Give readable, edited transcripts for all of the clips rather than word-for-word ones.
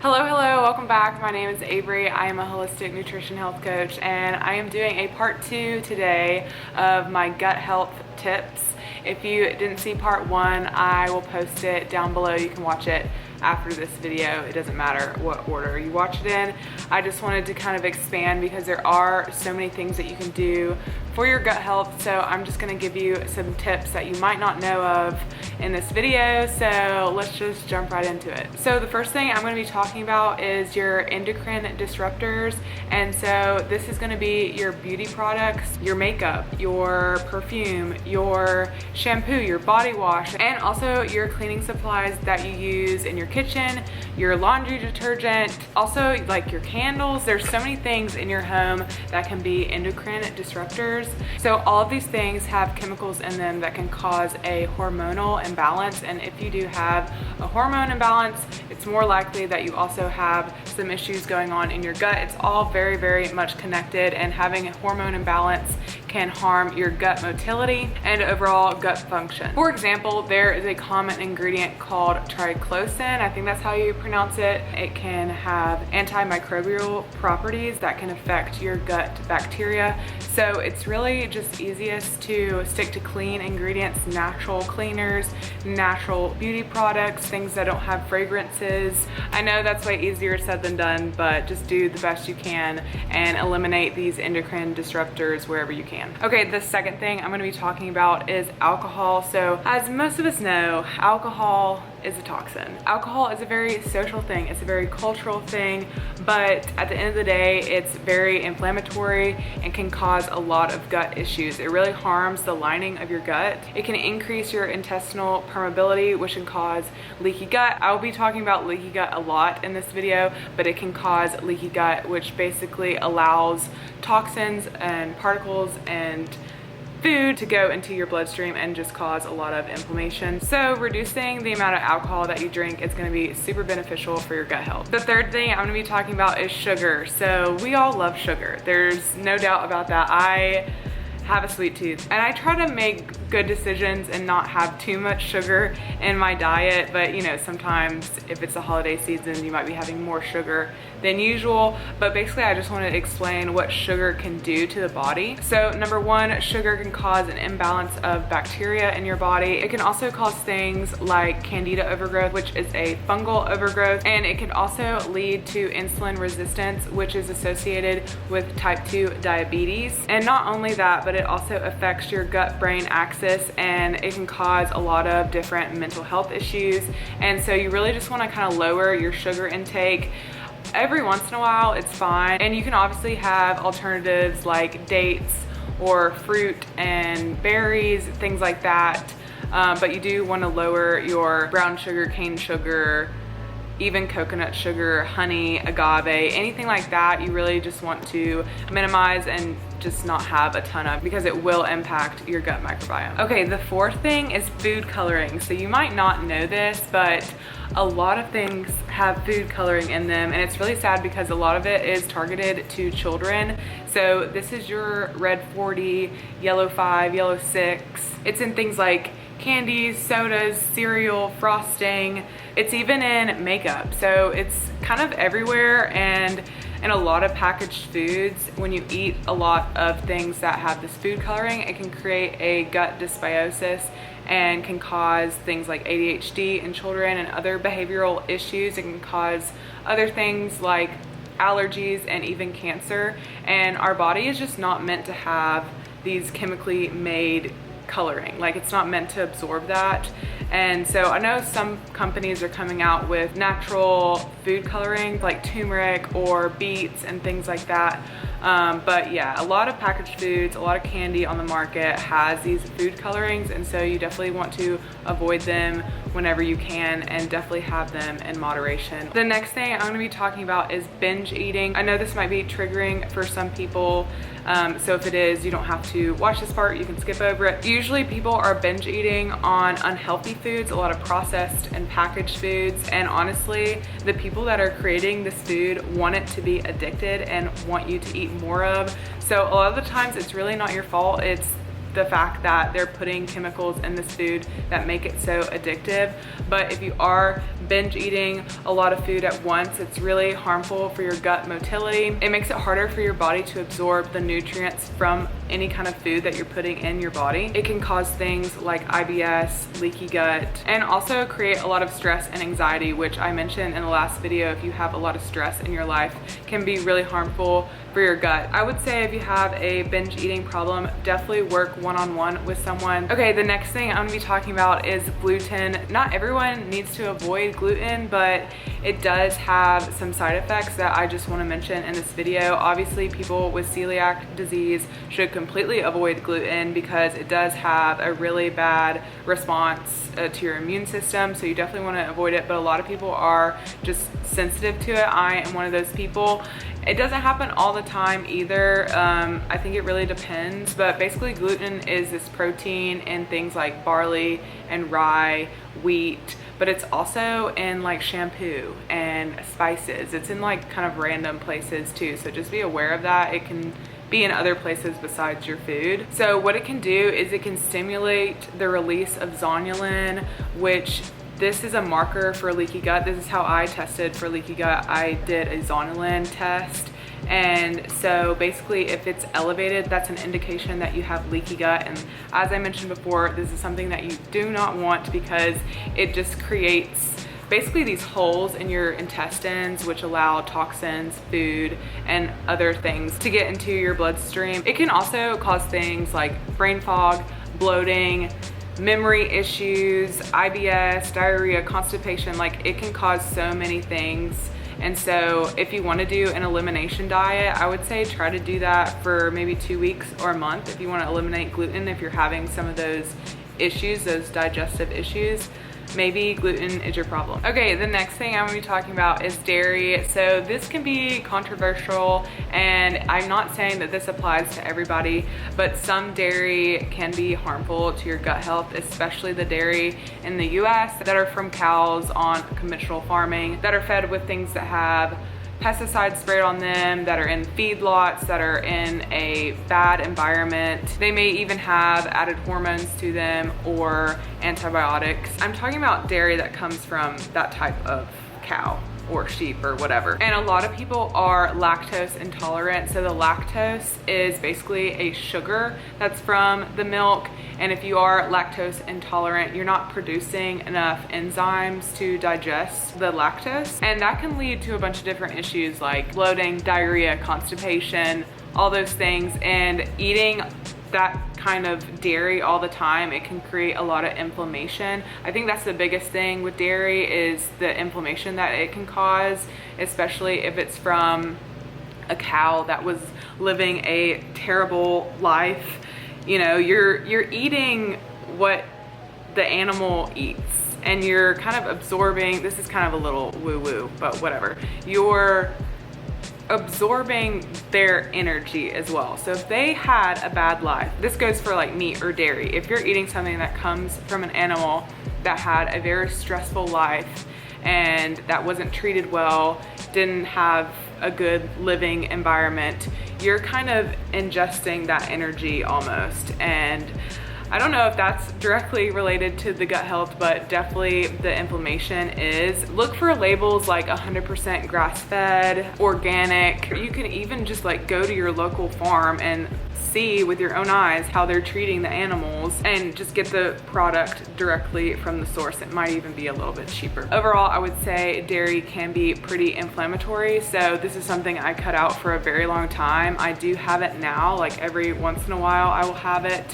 Hello, welcome back. My name is Avery. I am a holistic nutrition health coach, and I am doing a part 2 today of my gut health tips. If you didn't see part 1, I will post it down below. You can watch it after this video. It doesn't matter what order you watch it in. I just wanted to kind of expand because there are so many things that you can do for your gut health. So I'm just gonna give you some tips that you might not know of in this video. So let's just jump right into it. So the first thing I'm gonna be talking about is your endocrine disruptors. And so this is gonna be your beauty products, your makeup, your perfume, your shampoo, your body wash, and also your cleaning supplies that you use in your kitchen, your laundry detergent, also like your candles. There's so many things in your home that can be endocrine disruptors. So all of these things have chemicals in them that can cause a hormonal imbalance, and if you do have a hormone imbalance, it's more likely that you also have some issues going on in your gut. It's all very, very much connected, and having a hormone imbalance can harm your gut motility and overall gut function. For example, there is a common ingredient called triclosan. I think that's how you pronounce it. It can have antimicrobial properties that can affect your gut bacteria. So it's really just easiest to stick to clean ingredients, natural cleaners, natural beauty products, things that don't have fragrances. I know that's way easier said than done, but just do the best you can and eliminate these endocrine disruptors wherever you can. Okay, the second thing I'm going to be talking about is alcohol. So as most of us know, alcohol is a toxin. Alcohol is a very social thing. It's a very cultural thing, but at the end of the day, it's very inflammatory and can cause a lot of gut issues. It really harms the lining of your gut. It can increase your intestinal permeability, which can cause leaky gut. I will be talking about leaky gut a lot in this video, but it can cause leaky gut, which basically allows toxins and particles and food to go into your bloodstream and just cause a lot of inflammation. So reducing the amount of alcohol that you drink is going to be super beneficial for your gut health. The third thing I'm going to be talking about is sugar. So we all love sugar. There's no doubt about that. I have a sweet tooth, and I try to make good decisions and not have too much sugar in my diet, but you know, sometimes if it's the holiday season, you might be having more sugar than usual. But basically, I just want to explain what sugar can do to the body. So number one, sugar can cause an imbalance of bacteria in your body. It can also cause things like Candida overgrowth, which is a fungal overgrowth, and it can also lead to insulin resistance, which is associated with type 2 diabetes. And not only that, but it also affects your gut-brain axis, and it can cause a lot of different mental health issues. And so you really just want to kind of lower your sugar intake. Every once in a while, it's fine. And you can obviously have alternatives like dates or fruit and berries, things like that. But you do want to lower your brown sugar, cane sugar, even coconut sugar, honey, agave, anything like that. You really just want to minimize and just not have a ton of, because it will impact your gut microbiome. Okay, the fourth thing is food coloring. So you might not know this, but a lot of things have food coloring in them, and it's really sad because a lot of it is targeted to children. So this is your red 40, yellow 5, yellow 6. It's in things like candies, sodas, cereal, frosting. It's even in makeup. So it's kind of everywhere, and in a lot of packaged foods, when you eat a lot of things that have this food coloring, it can create a gut dysbiosis and can cause things like ADHD in children and other behavioral issues. It can cause other things like allergies and even cancer. And our body is just not meant to have these chemically made coloring. Like, it's not meant to absorb that. And so I know some companies are coming out with natural food coloring like turmeric or beets and things like that. But yeah, a lot of packaged foods, a lot of candy on the market has these food colorings, and so you definitely want to avoid them whenever you can, and definitely have them in moderation. The next thing I'm going to be talking about is binge eating. I know this might be triggering for some people, so if it is, you don't have to watch this part, you can skip over it. Usually people are binge eating on unhealthy foods, a lot of processed and packaged foods, and honestly, the people that are creating this food want it to be addicted and want you to eat more of. So a lot of the times it's really not your fault, it's the fact that they're putting chemicals in this food that make it so addictive. But if you are binge eating a lot of food at once, it's really harmful for your gut motility. It makes it harder for your body to absorb the nutrients from any kind of food that you're putting in your body. It can cause things like IBS, leaky gut, and also create a lot of stress and anxiety, which I mentioned in the last video. If you have a lot of stress in your life, can be really harmful for your gut. I would say if you have a binge eating problem, definitely work one-on-one with someone. Okay, the next thing I'm gonna be talking about is gluten. Not everyone needs to avoid gluten, but it does have some side effects that I just wanna mention in this video. Obviously, people with celiac disease should completely avoid gluten because it does have a really bad response to your immune system, so you definitely wanna avoid it, but a lot of people are just sensitive to it. I am one of those people. It doesn't happen all the time either. I think it really depends, but basically gluten is this protein in things like barley and rye, wheat, but it's also in like shampoo and spices. It's in like kind of random places too, so just be aware of that. It can be in other places besides your food. So what it can do is it can stimulate the release of zonulin, which this is a marker for leaky gut. This is how I tested for leaky gut. I did a zonulin test. And so basically if it's elevated, that's an indication that you have leaky gut. And as I mentioned before, this is something that you do not want because it just creates basically these holes in your intestines, which allow toxins, food, and other things to get into your bloodstream. It can also cause things like brain fog, bloating, memory issues, IBS, diarrhea, constipation. Like, it can cause so many things. And so if you want to do an elimination diet, I would say try to do that for maybe 2 weeks or a month if you want to eliminate gluten. If you're having some of those issues, those digestive issues, maybe gluten is your problem. Okay, the next thing I'm gonna be talking about is dairy. So this can be controversial, and I'm not saying that this applies to everybody, but some dairy can be harmful to your gut health, especially the dairy in the US that are from cows on conventional farming, that are fed with things that have pesticides sprayed on them, that are in feedlots, that are in a bad environment. They may even have added hormones to them or antibiotics. I'm talking about dairy that comes from that type of cow or sheep or whatever. And a lot of people are lactose intolerant. So the lactose is basically a sugar that's from the milk. And if you are lactose intolerant, you're not producing enough enzymes to digest the lactose. And that can lead to a bunch of different issues like bloating, diarrhea, constipation, all those things. And eating that kind of dairy all the time, it can create a lot of inflammation. I think that's the biggest thing with dairy is the inflammation that it can cause, especially if it's from a cow that was living a terrible life. You know, you're eating what the animal eats, and you're kind of absorbing, this is kind of a little woo-woo, but whatever. You're absorbing their energy as well. So if they had a bad life, this goes for like meat or dairy. If you're eating something that comes from an animal that had a very stressful life and that wasn't treated well, didn't have a good living environment, you're kind of ingesting that energy almost. And I don't know if that's directly related to the gut health, but definitely the inflammation is. Look for labels like 100% grass-fed, organic. You can even just like go to your local farm and see with your own eyes how they're treating the animals and just get the product directly from the source. It might even be a little bit cheaper. Overall, I would say dairy can be pretty inflammatory, so this is something I cut out for a very long time. I do have it now, like every once in a while I will have it,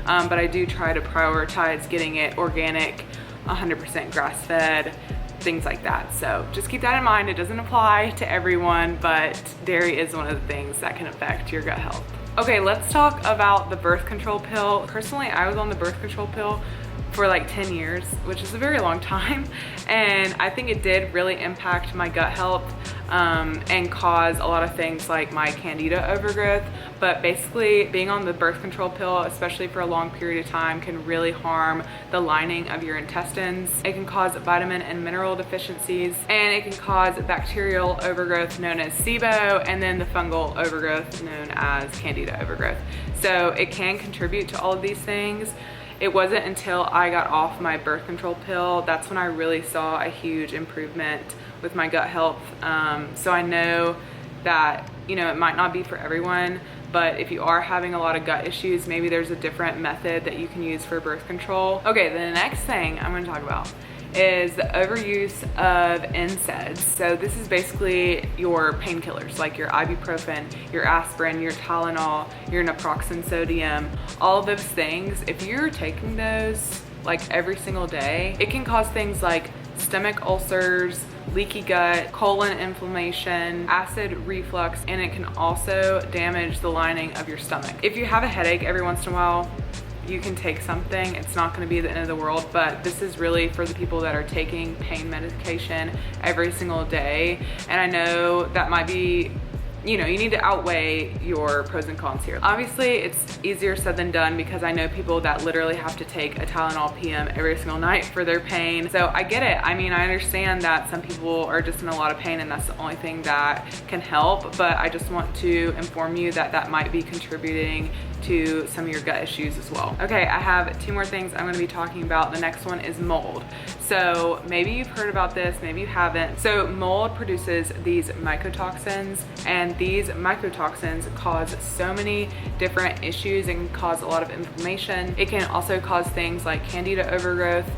but I do try to prioritize getting it organic, 100% grass-fed, things like that. So just keep that in mind. It doesn't apply to everyone, but dairy is one of the things that can affect your gut health. Okay, let's talk about the birth control pill. Personally, I was on the birth control pill for like 10 years, which is a very long time. And I think it did really impact my gut health and cause a lot of things like my Candida overgrowth. But basically being on the birth control pill, especially for a long period of time, can really harm the lining of your intestines. It can cause vitamin and mineral deficiencies, and it can cause bacterial overgrowth known as SIBO, and then the fungal overgrowth known as Candida overgrowth. So it can contribute to all of these things. It wasn't until I got off my birth control pill that's when I really saw a huge improvement with my gut health. So I know that, you know, it might not be for everyone, but if you are having a lot of gut issues, maybe there's a different method that you can use for birth control. Okay, the next thing I'm gonna talk about is the overuse of NSAIDs. So this is basically your painkillers, like your ibuprofen, your aspirin, your Tylenol, your naproxen sodium, all of those things. If you're taking those like every single day, it can cause things like stomach ulcers, leaky gut, colon inflammation, acid reflux, and it can also damage the lining of your stomach. If you have a headache every once in a while, you can take something. It's not going to be the end of the world, but this is really for the people that are taking pain medication every single day. And I know that might be, you know, you need to outweigh your pros and cons here. Obviously, it's easier said than done because I know people that literally have to take a Tylenol PM every single night for their pain. So I get it. I mean, I understand that some people are just in a lot of pain and that's the only thing that can help, but I just want to inform you that that might be contributing to some of your gut issues as well. Okay, I have 2 more things I'm gonna be talking about. The next one is mold. So maybe you've heard about this, maybe you haven't. So mold produces these mycotoxins, and these mycotoxins cause so many different issues and can cause a lot of inflammation. It can also cause things like Candida overgrowth,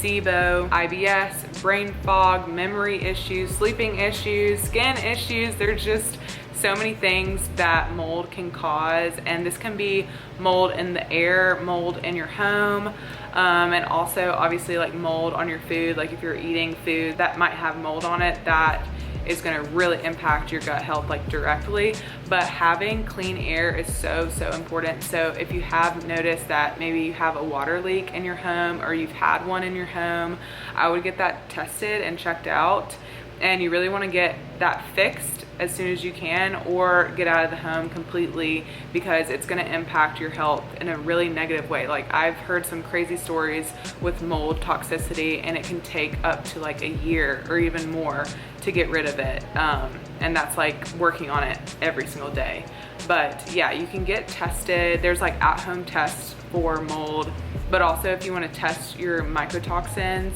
SIBO, IBS, brain fog, memory issues, sleeping issues, skin issues. There's just so many things that mold can cause, and this can be mold in the air, mold in your home, and also obviously like mold on your food. Like if you're eating food that might have mold on it, that is going to really impact your gut health like directly. But having clean air is so important. So if you have noticed that maybe you have a water leak in your home, or you've had one in your home, I would get that tested and checked out. And you really want to get that fixed as soon as you can, or get out of the home completely, because it's going to impact your health in a really negative way. Like I've heard some crazy stories with mold toxicity, and it can take up to like a year or even more to get rid of it. And that's like working on it every single day. But yeah, you can get tested. There's like at-home tests for mold, but also if you want to test your mycotoxins,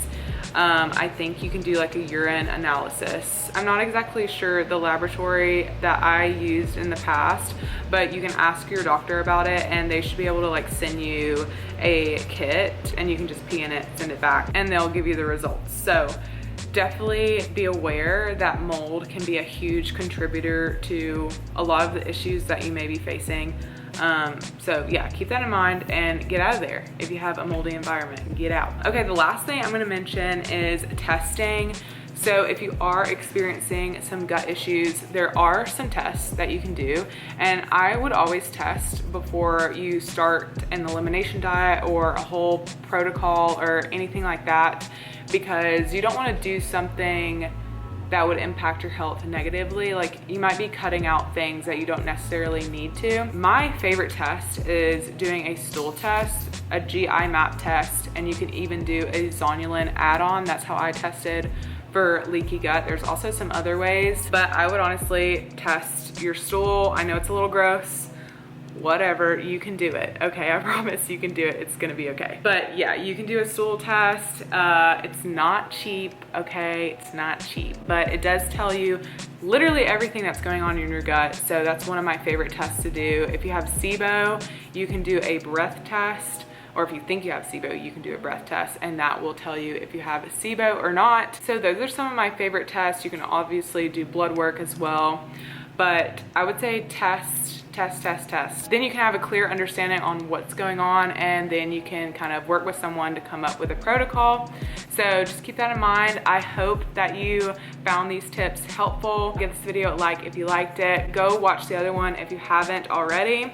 I think you can do like a urine analysis. I'm not exactly sure the laboratory that I used in the past, but you can ask your doctor about it, and they should be able to like send you a kit, and you can just pee in it, send it back, and they'll give you the results. So definitely be aware that mold can be a huge contributor to a lot of the issues that you may be facing. So yeah, keep that in mind and get out of there. If you have a moldy environment, get out. Okay, the last thing I'm gonna mention is testing. So if you are experiencing some gut issues, there are some tests that you can do. And I would always test before you start an elimination diet or a whole protocol or anything like that, because you don't wanna do something that would impact your health negatively. Like you might be cutting out things that you don't necessarily need to. My favorite test is doing a stool test, a GI map test, and you can even do a zonulin add-on. That's how I tested for leaky gut. There's also some other ways, but I would honestly test your stool. I know it's a little gross, whatever, you can do it. Okay, I promise you can do it. It's gonna be okay. But yeah, you can do a stool test. It's not cheap, okay? It's not cheap, but it does tell you literally everything that's going on in your gut. So that's one of my favorite tests to do. If you have SIBO, you can do a breath test, or if you think you have SIBO, you can do a breath test, and that will tell you if you have a SIBO or not. So those are some of my favorite tests. You can obviously do blood work as well, but I would say test. Then you can have a clear understanding on what's going on, and then you can kind of work with someone to come up with a protocol. So just keep that in mind. I hope that you found these tips helpful. Give this video a like if you liked it. Go watch the other one if you haven't already.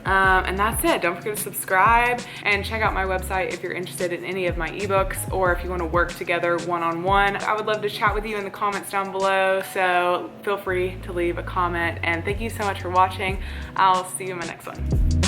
And that's it. Don't forget to subscribe and check out my website if you're interested in any of my ebooks or if you want to work together one-on-one. I would love to chat with you in the comments down below, so feel free to leave a comment. And thank you so much for watching. I'll see you in my next one.